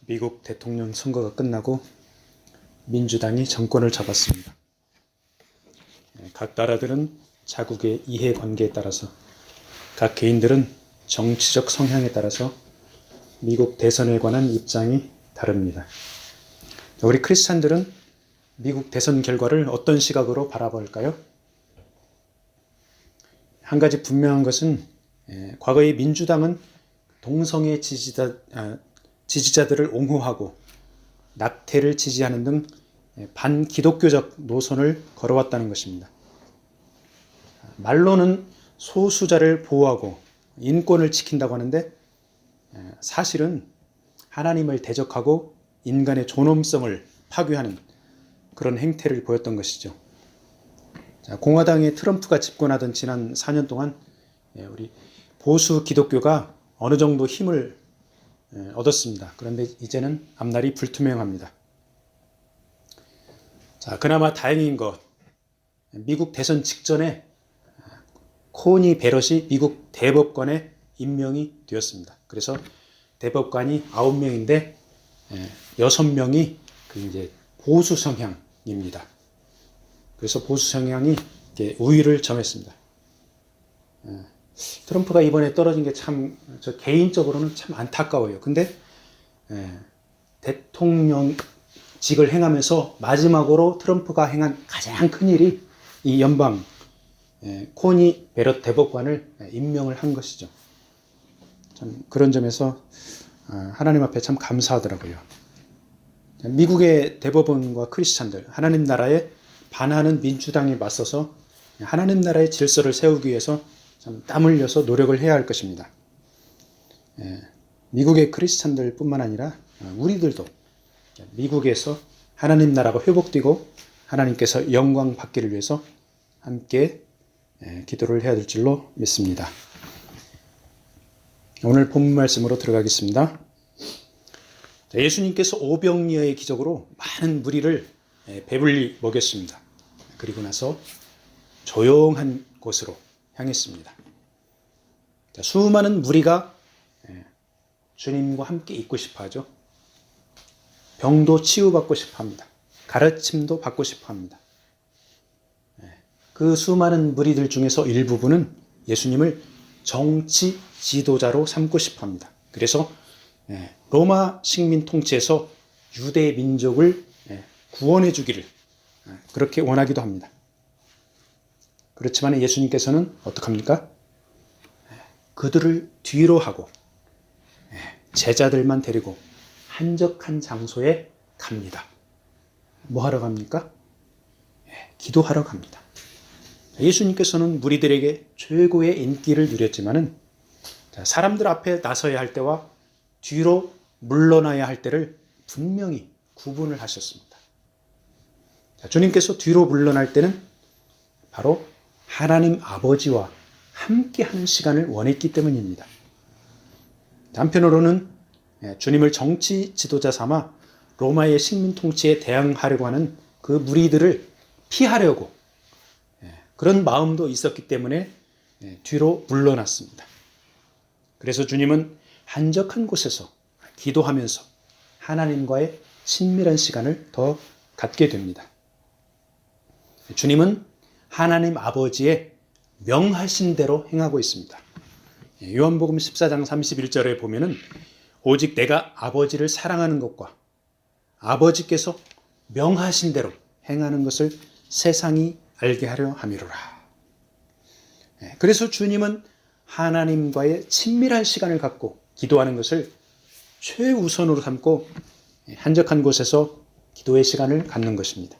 미국 대통령 선거가 끝나고 민주당이 정권을 잡았습니다. 각 나라들은 자국의 이해관계에 따라서, 각 개인들은 정치적 성향에 따라서 미국 대선에 관한 입장이 다릅니다. 우리 크리스찬들은 미국 대선 결과를 어떤 시각으로 바라볼까요? 한 가지 분명한 것은 과거의 민주당은 동성애 지지자들을 옹호하고 낙태를 지지하는 등 반기독교적 노선을 걸어왔다는 것입니다. 말로는 소수자를 보호하고 인권을 지킨다고 하는데 사실은 하나님을 대적하고 인간의 존엄성을 파괴하는 그런 행태를 보였던 것이죠. 공화당의 트럼프가 집권하던 지난 4년 동안 우리 보수 기독교가 어느 정도 힘을 얻었습니다. 그런데 이제는 앞날이 불투명합니다. 그나마 다행인 것, 미국 대선 직전에 코니 베럿이 미국 대법관에 임명이 되었습니다. 그래서 대법관이 9명인데 6명이 이제 보수 성향입니다. 그래서 보수 성향이 우위를 점했습니다. 트럼프가 이번에 떨어진 게 참, 저 개인적으로는 참 안타까워요. 근데 대통령직을 행하면서 마지막으로 트럼프가 행한 가장 큰 일이 이 연방 코니 베럿 대법관을 임명을 한 것이죠. 참 그런 점에서 하나님 앞에 참 감사하더라고요. 미국의 대법원과 크리스찬들, 하나님 나라에 반하는 민주당에 맞서서 하나님 나라의 질서를 세우기 위해서 참 땀 흘려서 노력을 해야 할 것입니다. 미국의 크리스찬들 뿐만 아니라 우리들도 미국에서 하나님 나라가 회복되고 하나님께서 영광 받기를 위해서 함께 기도를 해야 될 줄로 믿습니다. 오늘 본문 말씀으로 들어가겠습니다. 예수님께서 오병이어의 기적으로 많은 무리를 배불리 먹였습니다. 그리고 나서 조용한 곳으로 향했습니다. 수많은 무리가 주님과 함께 있고 싶어 하죠. 병도 치유받고 싶어 합니다. 가르침도 받고 싶어 합니다. 그 수많은 무리들 중에서 일부분은 예수님을 정치 지도자로 삼고 싶어 합니다. 그래서 로마 식민 통치에서 유대 민족을 구원해 주기를 그렇게 원하기도 합니다. 그렇지만 예수님께서는 어떡합니까? 그들을 뒤로 하고 제자들만 데리고 한적한 장소에 갑니다. 뭐 하러 갑니까? 기도하러 갑니다. 예수님께서는 무리들에게 최고의 인기를 누렸지만은 사람들 앞에 나서야 할 때와 뒤로 물러나야 할 때를 분명히 구분을 하셨습니다. 주님께서 뒤로 물러날 때는 바로 하나님 아버지와 함께하는 시간을 원했기 때문입니다. 한편으로는 주님을 정치 지도자 삼아 로마의 식민 통치에 대항하려고 하는 그 무리들을 피하려고 그런 마음도 있었기 때문에 뒤로 물러났습니다. 그래서 주님은 한적한 곳에서 기도하면서 하나님과의 친밀한 시간을 더 갖게 됩니다. 주님은 하나님 아버지의 명하신 대로 행하고 있습니다. 요한복음 14장 31절에 보면은 오직 내가 아버지를 사랑하는 것과 아버지께서 명하신 대로 행하는 것을 세상이 알게 하려 함이로라. 그래서 주님은 하나님과의 친밀한 시간을 갖고 기도하는 것을 최우선으로 삼고 한적한 곳에서 기도의 시간을 갖는 것입니다.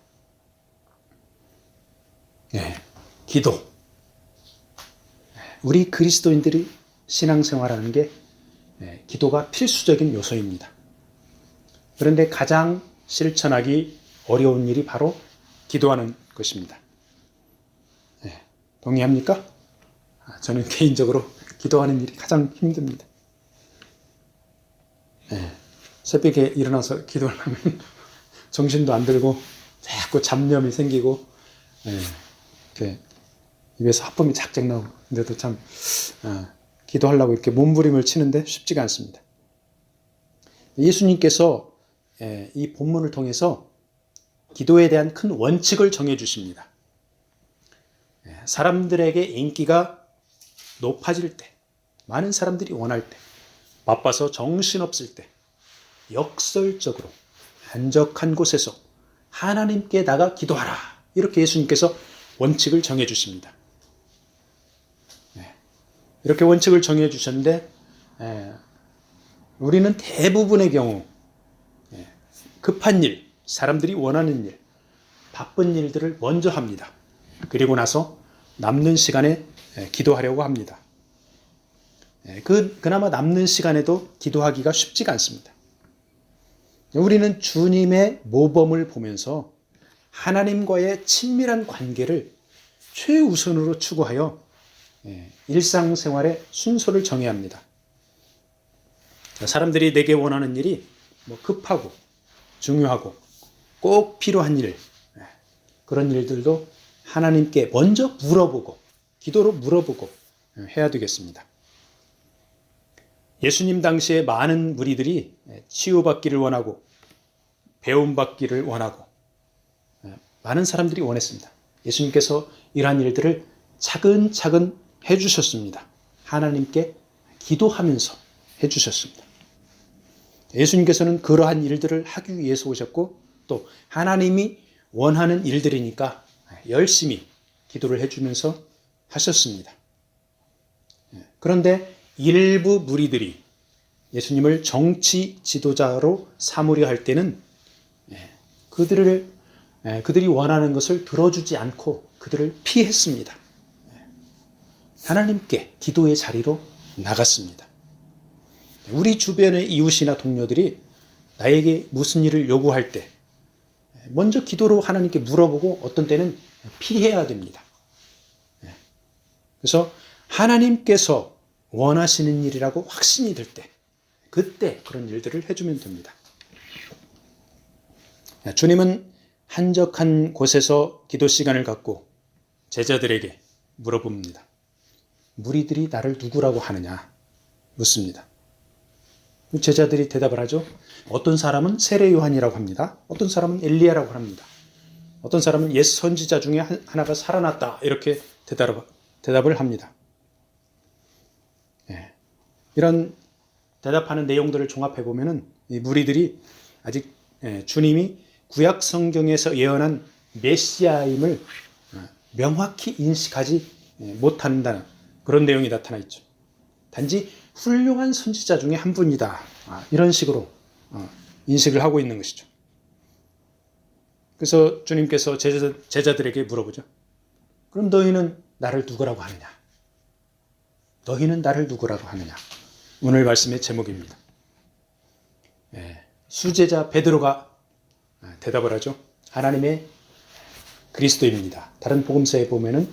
기도. 우리 그리스도인들이 신앙생활하는 게 기도가 필수적인 요소입니다. 그런데 가장 실천하기 어려운 일이 바로 기도하는 것입니다. 동의합니까? 저는 개인적으로 기도하는 일이 가장 힘듭니다. 새벽에 일어나서 기도를 하면 정신도 안 들고 자꾸 잡념이 생기고 이렇게 입에서 하품이 작작 나오고 근데도 참 기도하려고 이렇게 몸부림을 치는데 쉽지가 않습니다. 예수님께서 이 본문을 통해서 기도에 대한 큰 원칙을 정해 주십니다. 사람들에게 인기가 높아질 때, 많은 사람들이 원할 때, 바빠서 정신없을 때, 역설적으로 한적한 곳에서 하나님께 나가 기도하라. 이렇게 예수님께서 원칙을 정해 주십니다. 이렇게 원칙을 정해 주셨는데 우리는 대부분의 경우 급한 일, 사람들이 원하는 일, 바쁜 일들을 먼저 합니다. 그리고 나서 남는 시간에 기도하려고 합니다. 그나마 남는 시간에도 기도하기가 쉽지가 않습니다. 우리는 주님의 모범을 보면서 하나님과의 친밀한 관계를 최우선으로 추구하여 일상생활의 순서를 정해야 합니다. 사람들이 내게 원하는 일이 급하고 중요하고 꼭 필요한 일, 그런 일들도 하나님께 먼저 물어보고 기도로 물어보고 해야 되겠습니다. 예수님 당시에 많은 무리들이 치유받기를 원하고 배움받기를 원하고 많은 사람들이 원했습니다. 예수님께서 이러한 일들을 차근차근 해주셨습니다. 하나님께 기도하면서 해주셨습니다. 예수님께서는 그러한 일들을 하기 위해서 오셨고 또 하나님이 원하는 일들이니까 열심히 기도를 해주면서 하셨습니다. 그런데 일부 무리들이 예수님을 정치 지도자로 삼으려 할 때는 그들이 원하는 것을 들어주지 않고 그들을 피했습니다. 하나님께 기도의 자리로 나갔습니다. 우리 주변의 이웃이나 동료들이 나에게 무슨 일을 요구할 때 먼저 기도로 하나님께 물어보고 어떤 때는 피해야 됩니다. 그래서 하나님께서 원하시는 일이라고 확신이 들 때, 그때 그런 일들을 해주면 됩니다. 주님은 한적한 곳에서 기도 시간을 갖고 제자들에게 물어봅니다. 무리들이 나를 누구라고 하느냐 묻습니다. 제자들이 대답을 하죠. 어떤 사람은 세례 요한이라고 합니다. 어떤 사람은 엘리야라고 합니다. 어떤 사람은 옛 선지자 중에 하나가 살아났다 이렇게 대답을 합니다. 이런 대답하는 내용들을 종합해 보면은 이 무리들이 아직 주님이 구약 성경에서 예언한 메시아임을 명확히 인식하지 못한다는 그런 내용이 나타나 있죠. 단지 훌륭한 선지자 중에 한 분이다. 이런 식으로 인식을 하고 있는 것이죠. 그래서 주님께서 제자들에게 물어보죠. 그럼 너희는 나를 누구라고 하느냐? 너희는 나를 누구라고 하느냐? 오늘 말씀의 제목입니다. 수제자 베드로가 대답을 하죠. 하나님의 그리스도입니다. 다른 복음서에 보면은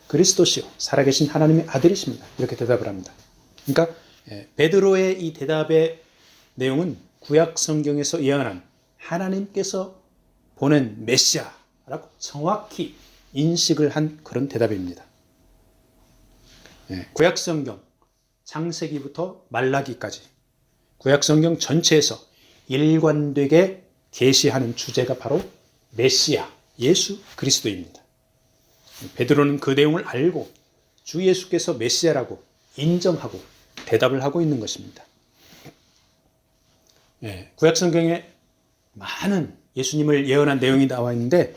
그리스도시요 살아계신 하나님의 아들이십니다. 이렇게 대답을 합니다. 그러니까 베드로의 이 대답의 내용은 구약 성경에서 예언한 하나님께서 보낸 메시아라고 정확히 인식을 한 그런 대답입니다. 구약 성경 창세기부터 말라기까지 구약 성경 전체에서 일관되게 계시하는 주제가 바로 메시아 예수 그리스도입니다. 베드로는 그 내용을 알고 주 예수께서 메시아라고 인정하고 대답을 하고 있는 것입니다. 구약 성경에 많은 예수님을 예언한 내용이 나와 있는데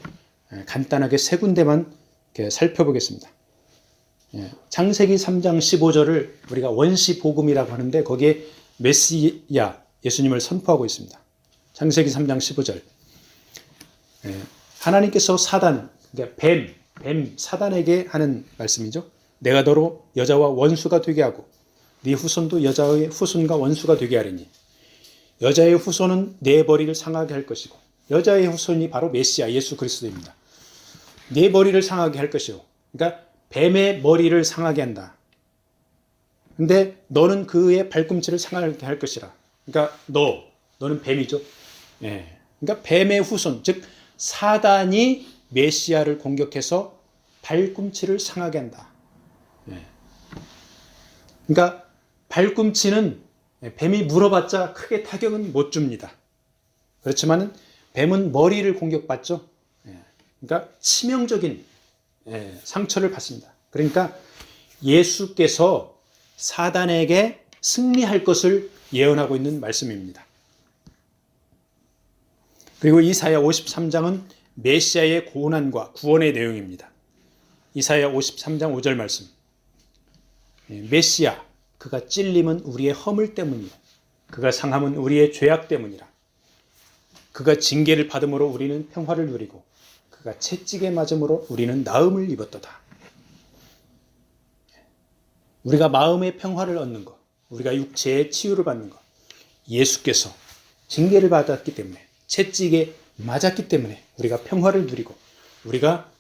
간단하게 세 군데만 살펴보겠습니다. 창세기 3장 15절을 우리가 원시 복음이라고 하는데 거기에 메시아 예수님을 선포하고 있습니다. 창세기 3장 15절. 하나님께서 사단, 그러니까 뱀 사단에게 하는 말씀이죠. 내가 너로 여자와 원수가 되게 하고 네 후손도 여자의 후손과 원수가 되게 하리니 여자의 후손은 네 머리를 상하게 할 것이고 여자의 후손이 바로 메시아 예수 그리스도입니다. 네 머리를 상하게 할 것이요. 그러니까 뱀의 머리를 상하게 한다. 근데 너는 그의 발꿈치를 상하게 할 것이라. 그러니까 너는 뱀이죠. 그러니까 뱀의 후손, 즉 사단이 메시아를 공격해서 발꿈치를 상하게 한다. 그러니까 발꿈치는 뱀이 물어봤자 크게 타격은 못 줍니다. 그렇지만 뱀은 머리를 공격받죠. 그러니까 치명적인 상처를 받습니다. 그러니까 예수께서 사단에게 승리할 것을 예언하고 있는 말씀입니다. 그리고 이사야 53장은 메시아의 고난과 구원의 내용입니다. 이사야 53장 5절 말씀. 메시아, 그가 찔림은 우리의 허물 때문이라. 그가 상함은 우리의 죄악 때문이라. 그가 징계를 받음으로 우리는 평화를 누리고 그가 채찍에 맞음으로 우리는 나음을 입었도다. 우리가 마음의 평화를 얻는 것, 우리가 육체의 치유를 받는 것, 예수께서 징계를 받았기 때문에, 채찍에 맞았기 때문에 우리가 평화를 누리고 우리가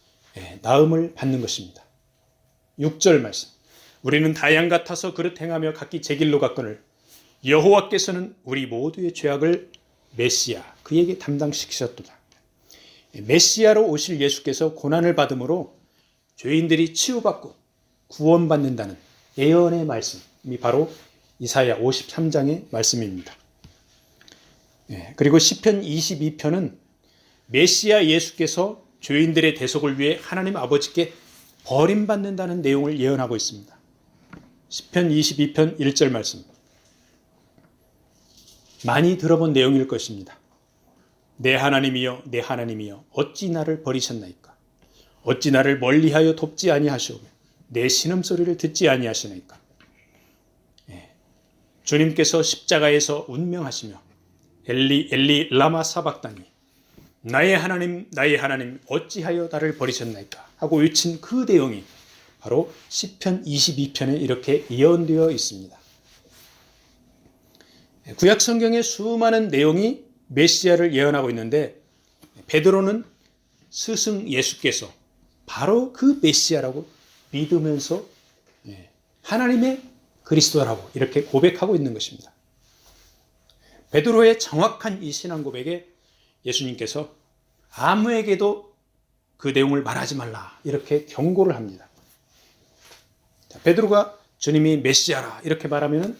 나음을 받는 것입니다. 6절 말씀. 우리는 다양 같아서 그릇 행하며 각기 제 길로 갔거늘 여호와께서는 우리 모두의 죄악을 메시아, 그에게 담당시키셨도다. 메시아로 오실 예수께서 고난을 받음으로 죄인들이 치유받고 구원받는다는 예언의 말씀이 바로 이사야 53장의 말씀입니다. 그리고 시편 22편은 메시아 예수께서 죄인들의 대속을 위해 하나님 아버지께 버림받는다는 내용을 예언하고 있습니다. 시편 22편 1절 말씀. 많이 들어본 내용일 것입니다. 내 하나님이여, 내 하나님이여, 어찌 나를 버리셨나이까? 어찌 나를 멀리하여 돕지 아니하시오며 내 신음소리를 듣지 아니하시나이까? 주님께서 십자가에서 운명하시며 엘리 엘리 라마 사박다니, 나의 하나님 나의 하나님 어찌하여 나를 버리셨나이까? 하고 외친 그 내용이 바로 시편 22편에 이렇게 예언되어 있습니다. 구약 성경의 수많은 내용이 메시아를 예언하고 있는데 베드로는 스승 예수께서 바로 그 메시아라고 믿으면서 하나님의 그리스도라고 이렇게 고백하고 있는 것입니다. 베드로의 정확한 이 신앙 고백에 예수님께서 아무에게도 그 내용을 말하지 말라 이렇게 경고를 합니다. 베드로가 주님이 메시아라 이렇게 말하면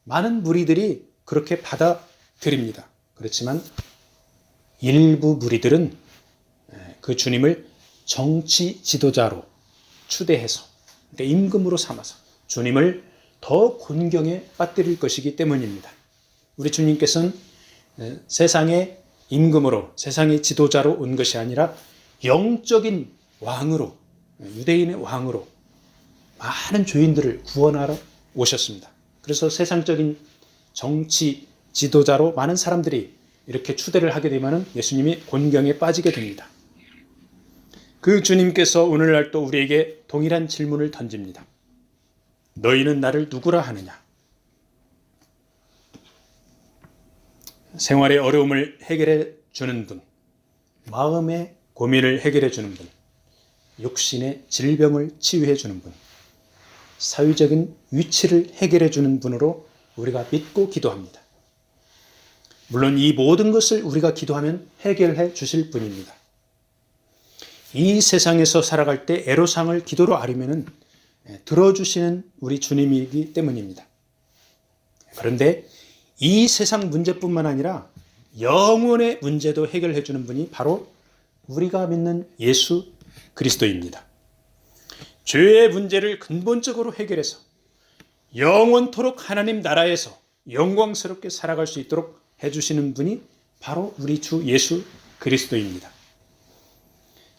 많은 무리들이 그렇게 받아들입니다. 그렇지만 일부 무리들은 그 주님을 정치 지도자로 추대해서 임금으로 삼아서 주님을 더 곤경에 빠뜨릴 것이기 때문입니다. 우리 주님께서는 세상의 임금으로, 세상의 지도자로 온 것이 아니라 영적인 왕으로, 유대인의 왕으로 많은 죄인들을 구원하러 오셨습니다. 그래서 세상적인 정치 지도자로 많은 사람들이 이렇게 추대를 하게 되면 예수님이 곤경에 빠지게 됩니다. 그 주님께서 오늘날 또 우리에게 동일한 질문을 던집니다. 너희는 나를 누구라 하느냐? 생활의 어려움을 해결해 주는 분, 마음의 고민을 해결해 주는 분, 육신의 질병을 치유해 주는 분, 사회적인 위치를 해결해 주는 분으로 우리가 믿고 기도합니다. 물론 이 모든 것을 우리가 기도하면 해결해 주실 분입니다. 이 세상에서 살아갈 때 애로사항을 기도로 아뢰면 들어주시는 우리 주님이기 때문입니다. 그런데 이 세상 문제뿐만 아니라 영혼의 문제도 해결해 주는 분이 바로 우리가 믿는 예수 그리스도입니다. 죄의 문제를 근본적으로 해결해서 영원토록 하나님 나라에서 영광스럽게 살아갈 수 있도록 해주시는 분이 바로 우리 주 예수 그리스도입니다.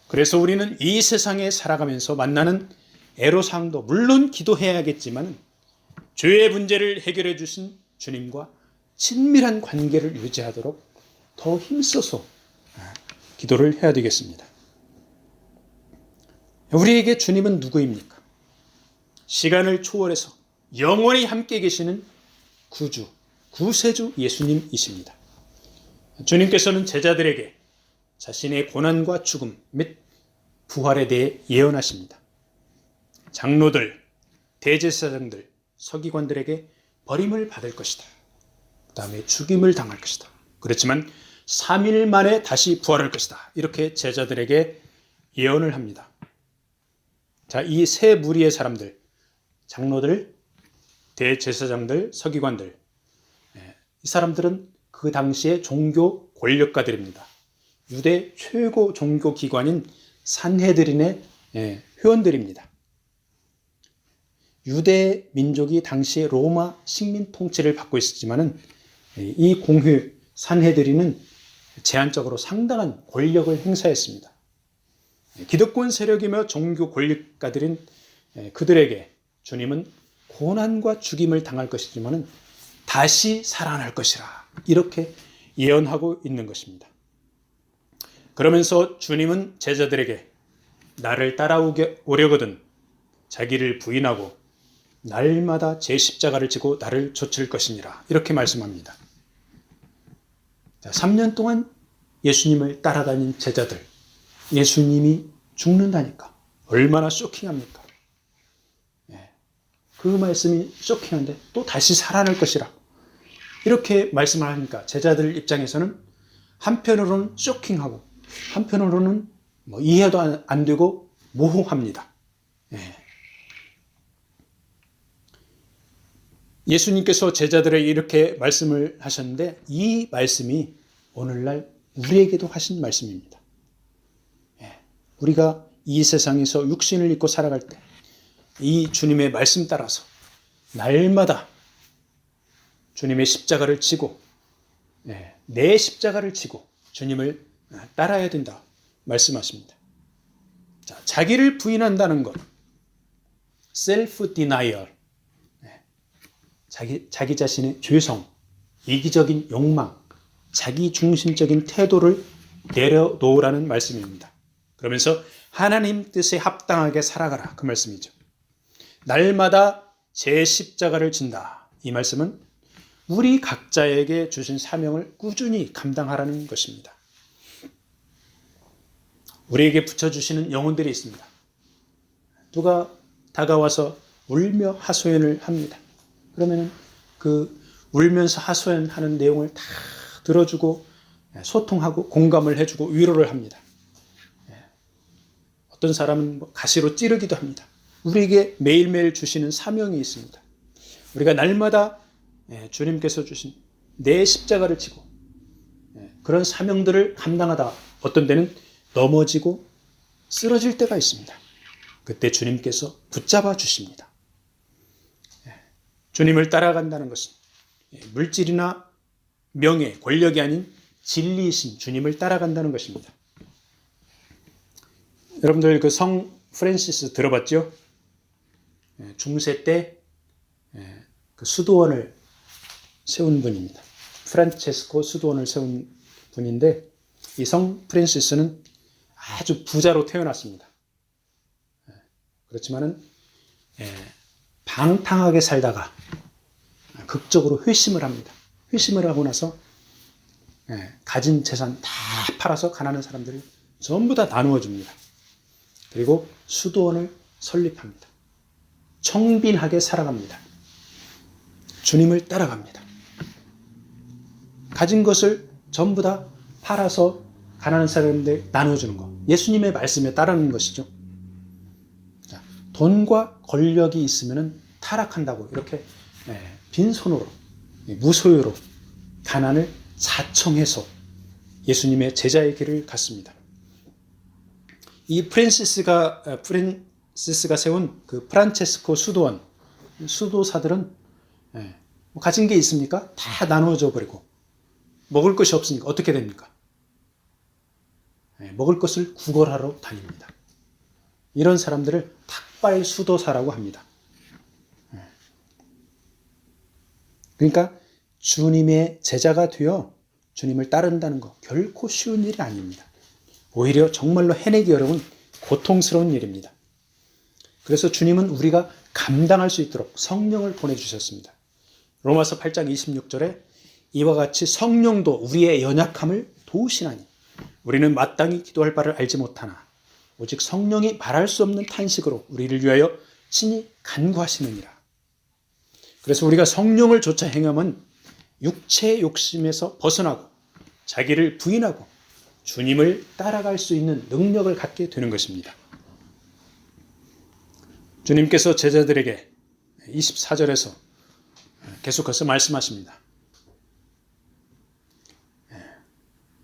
그래서 우리는 이 세상에 살아가면서 만나는 애로사항도 물론 기도해야겠지만 죄의 문제를 해결해 주신 주님과 친밀한 관계를 유지하도록 더 힘써서 기도를 해야 되겠습니다. 우리에게 주님은 누구입니까? 시간을 초월해서 영원히 함께 계시는 구주, 구세주 예수님이십니다. 주님께서는 제자들에게 자신의 고난과 죽음 및 부활에 대해 예언하십니다. 장로들, 대제사장들, 서기관들에게 버림을 받을 것이다. 그 다음에 죽임을 당할 것이다. 그렇지만 3일 만에 다시 부활할 것이다. 이렇게 제자들에게 예언을 합니다. 자, 이 세 무리의 사람들, 장로들, 대제사장들, 서기관들, 이들은 3일 만에 부활할 것이다. 3일 만에 다시 부활할 것이다. 이렇게 예언을 합니다. 그리고 3일 만에 다시 부활할 것이다. 이렇게 제자들에게 예언을 합니다. 자, 이 세 무리의 사람들, 장로들, 대제사장들, 서기관들에게 대제사장들, 서기관들, 이 사람들은 그 당시의 종교 권력가들입니다. 유대 최고 종교 기관인 산헤드린의 회원들입니다. 유대 민족이 당시 로마 식민 통치를 받고 있었지만은 이 공회 산헤드린은 제한적으로 상당한 권력을 행사했습니다. 기득권 세력이며 종교 권력가들인 그들에게 주님은 고난과 죽임을 당할 것이지만은 다시 살아날 것이라 이렇게 예언하고 있는 것입니다. 그러면서 주님은 제자들에게 나를 따라오려거든 자기를 부인하고 날마다 제 십자가를 지고 나를 좇을 것이니라 이렇게 말씀합니다. 3년 동안 예수님을 따라다닌 제자들, 예수님이 죽는다니까 얼마나 쇼킹합니까? 그 말씀이 쇼킹한데 또 다시 살아날 것이라 이렇게 말씀을 하니까 제자들 입장에서는 한편으로는 쇼킹하고 한편으로는 이해도 안 되고 모호합니다. 예수님께서 제자들에게 이렇게 말씀을 하셨는데 이 말씀이 오늘날 우리에게도 하신 말씀입니다. 우리가 이 세상에서 육신을 입고 살아갈 때 이 주님의 말씀 따라서 날마다 주님의 십자가를 지고 내 십자가를 지고 주님을 따라야 된다 말씀하십니다. 자, 자기를 부인한다는 것, self denial, 자기 자신의 죄성, 이기적인 욕망, 자기 중심적인 태도를 내려놓으라는 말씀입니다. 그러면서 하나님 뜻에 합당하게 살아가라 그 말씀이죠. 날마다 제 십자가를 진다. 이 말씀은 우리 각자에게 주신 사명을 꾸준히 감당하라는 것입니다. 우리에게 붙여주시는 영혼들이 있습니다. 누가 다가와서 울며 하소연을 합니다. 그러면 그 울면서 하소연하는 내용을 다 들어주고 소통하고 공감을 해주고 위로를 합니다. 어떤 사람은 가시로 찌르기도 합니다. 우리에게 매일매일 주시는 사명이 있습니다. 우리가 날마다 주님께서 주신 내 십자가를 지고 그런 사명들을 감당하다 어떤 때는 넘어지고 쓰러질 때가 있습니다. 그때 주님께서 붙잡아 주십니다. 주님을 따라간다는 것은 물질이나 명예, 권력이 아닌 진리이신 주님을 따라간다는 것입니다. 여러분들 그 성 프란시스 들어봤죠? 중세 때 그 수도원을 세운 분입니다. 프란체스코 수도원을 세운 분인데 이 성 프란시스는 아주 부자로 태어났습니다. 그렇지만은 방탕하게 살다가 극적으로 회심을 합니다. 회심을 하고 나서 가진 재산 다 팔아서 가난한 사람들을 전부 다 나누어 줍니다. 그리고 수도원을 설립합니다. 청빈하게 살아갑니다. 주님을 따라갑니다. 가진 것을 전부 다 팔아서 가난한 사람들 나눠주는 것. 예수님의 말씀에 따르는 것이죠. 자, 돈과 권력이 있으면 타락한다고 이렇게 빈손으로 무소유로 가난을 자청해서 예수님의 제자의 길을 갔습니다. 이 프란시스가 세운 그 프란체스코 수도원 수도사들은 가진 게 있습니까? 다 나누어져 버리고 먹을 것이 없으니까 어떻게 됩니까? 먹을 것을 구걸하러 다닙니다. 이런 사람들을 탁발 수도사라고 합니다. 그러니까 주님의 제자가 되어 주님을 따른다는 것 결코 쉬운 일이 아닙니다. 오히려 정말로 해내기 어려운 고통스러운 일입니다. 그래서 주님은 우리가 감당할 수 있도록 성령을 보내주셨습니다. 로마서 8장 26절에 이와 같이 성령도 우리의 연약함을 도우시나니 우리는 마땅히 기도할 바를 알지 못하나 오직 성령이 말할 수 없는 탄식으로 우리를 위하여 친히 간구하시느니라. 그래서 우리가 성령을 좇아 행함은 육체의 욕심에서 벗어나고 자기를 부인하고 주님을 따라갈 수 있는 능력을 갖게 되는 것입니다. 주님께서 제자들에게 24절에서 계속해서 말씀하십니다.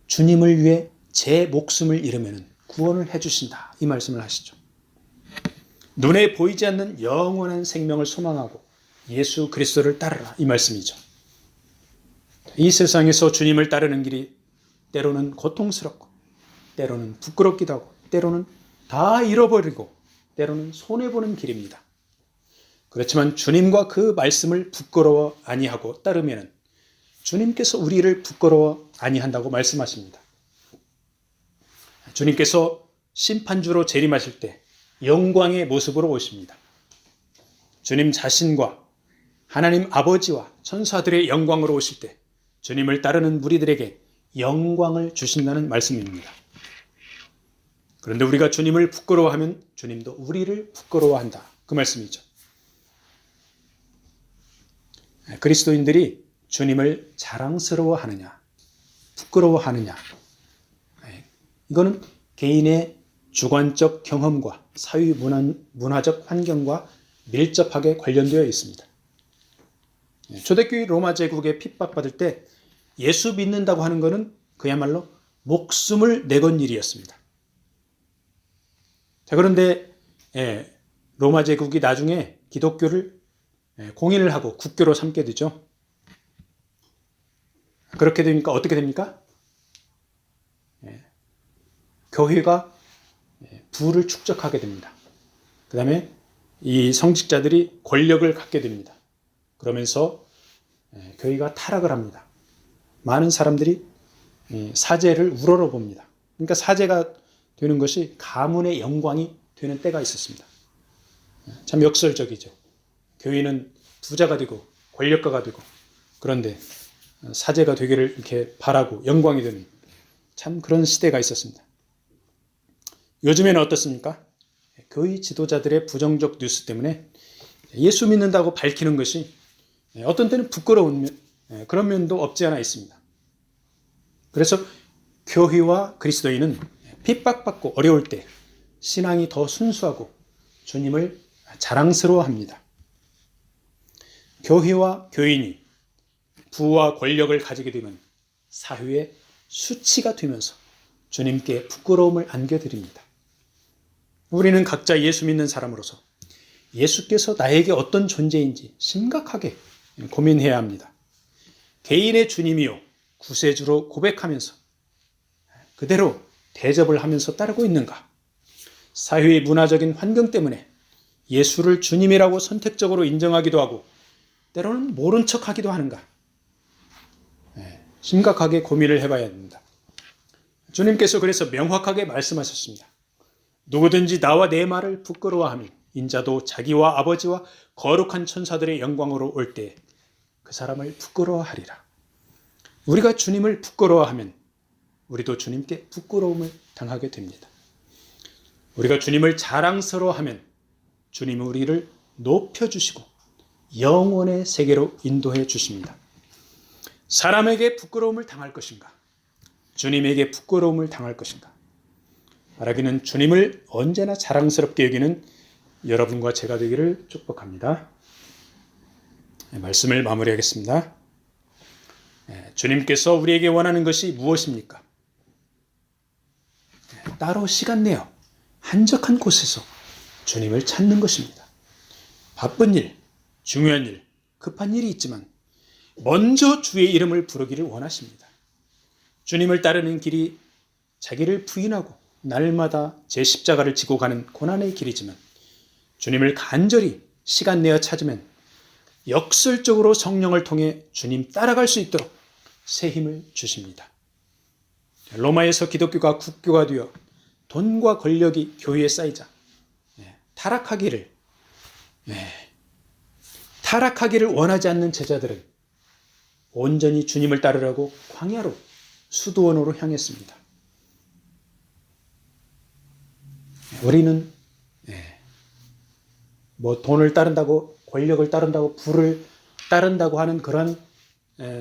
주님을 위해 제 목숨을 잃으면 구원을 해주신다. 이 말씀을 하시죠. 눈에 보이지 않는 영원한 생명을 소망하고 예수 그리스도를 따르라. 이 말씀이죠. 이 세상에서 주님을 따르는 길이 때로는 고통스럽고 때로는 부끄럽기도 하고 때로는 다 잃어버리고 때로는 손해보는 길입니다. 그렇지만 주님과 그 말씀을 부끄러워 아니하고 따르면 주님께서 우리를 부끄러워 아니한다고 말씀하십니다. 주님께서 심판주로 재림하실 때 영광의 모습으로 오십니다. 주님 자신과 하나님 아버지와 천사들의 영광으로 오실 때 주님을 따르는 무리들에게 영광을 주신다는 말씀입니다. 그런데 우리가 주님을 부끄러워하면 주님도 우리를 부끄러워한다. 그 말씀이죠. 그리스도인들이 주님을 자랑스러워하느냐, 부끄러워하느냐, 이거는 개인의 주관적 경험과 사회 문화적 환경과 밀접하게 관련되어 있습니다. 초대교회 로마 제국에 핍박받을 때 예수 믿는다고 하는 것은 그야말로 목숨을 내건 일이었습니다. 자, 그런데 로마 제국이 나중에 기독교를 공인을 하고 국교로 삼게 되죠. 그렇게 되니까 어떻게 됩니까? 교회가 부를 축적하게 됩니다. 그 다음에 이 성직자들이 권력을 갖게 됩니다. 그러면서 교회가 타락을 합니다. 많은 사람들이 사제를 우러러봅니다. 그러니까 사제가 되는 것이 가문의 영광이 되는 때가 있었습니다. 참 역설적이죠. 교회는 부자가 되고 권력가가 되고 그런데 사제가 되기를 이렇게 바라고 영광이 되는 참 그런 시대가 있었습니다. 요즘에는 어떻습니까? 교회 지도자들의 부정적 뉴스 때문에 예수 믿는다고 밝히는 것이 어떤 때는 부끄러운 그런 면도 없지 않아 있습니다. 그래서 교회와 그리스도인은 핍박받고 어려울 때 신앙이 더 순수하고 주님을 자랑스러워합니다. 교회와 교인이 부와 권력을 가지게 되면 사회의 수치가 되면서 주님께 부끄러움을 안겨드립니다. 우리는 각자 예수 믿는 사람으로서 예수께서 나에게 어떤 존재인지 심각하게 고민해야 합니다. 개인의 주님이요 구세주로 고백하면서 그대로 대접을 하면서 따르고 있는가? 사회의 문화적인 환경 때문에 예수를 주님이라고 선택적으로 인정하기도 하고 때로는 모른 척하기도 하는가? 심각하게 고민을 해봐야 합니다. 주님께서 그래서 명확하게 말씀하셨습니다. 누구든지 나와 내 말을 부끄러워하면 인자도 자기와 아버지와 거룩한 천사들의 영광으로 올 때 그 사람을 부끄러워하리라. 우리가 주님을 부끄러워하면 우리도 주님께 부끄러움을 당하게 됩니다. 우리가 주님을 자랑스러워하면 주님은 우리를 높여주시고 영원의 세계로 인도해 주십니다. 사람에게 부끄러움을 당할 것인가? 주님에게 부끄러움을 당할 것인가? 바라기는 주님을 언제나 자랑스럽게 여기는 여러분과 제가 되기를 축복합니다. 말씀을 마무리하겠습니다. 주님께서 우리에게 원하는 것이 무엇입니까? 따로 시간 내어 한적한 곳에서 주님을 찾는 것입니다. 바쁜 일, 중요한 일, 급한 일이 있지만 먼저 주의 이름을 부르기를 원하십니다. 주님을 따르는 길이 자기를 부인하고 날마다 제 십자가를 지고 가는 고난의 길이지만 주님을 간절히 시간 내어 찾으면 역설적으로 성령을 통해 주님 따라갈 수 있도록 새 힘을 주십니다. 로마에서 기독교가 국교가 되어 돈과 권력이 교회에 쌓이자 타락하기를 원하지 않는 제자들은 온전히 주님을 따르라고 광야로 수도원으로 향했습니다. 우리는 돈을 따른다고 권력을 따른다고 부를 따른다고 하는 그런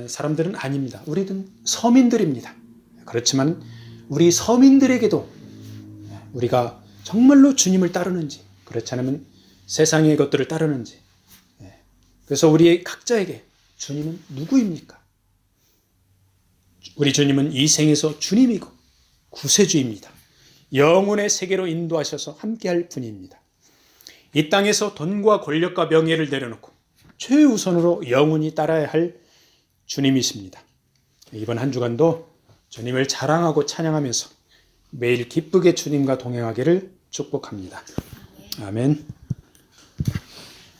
사람들은 아닙니다. 우리는 서민들입니다. 그렇지만 우리 서민들에게도 우리가 정말로 주님을 따르는지 그렇지 않으면 세상의 것들을 따르는지 그래서 우리 각자에게 주님은 누구입니까? 우리 주님은 이 생에서 주님이고 구세주입니다. 영혼의 세계로 인도하셔서 함께할 분입니다. 이 땅에서 돈과 권력과 명예를 내려놓고 최우선으로 영원히 따라야 할 주님이십니다. 이번 한 주간도 주님을 자랑하고 찬양하면서 매일 기쁘게 주님과 동행하기를 축복합니다. 아멘.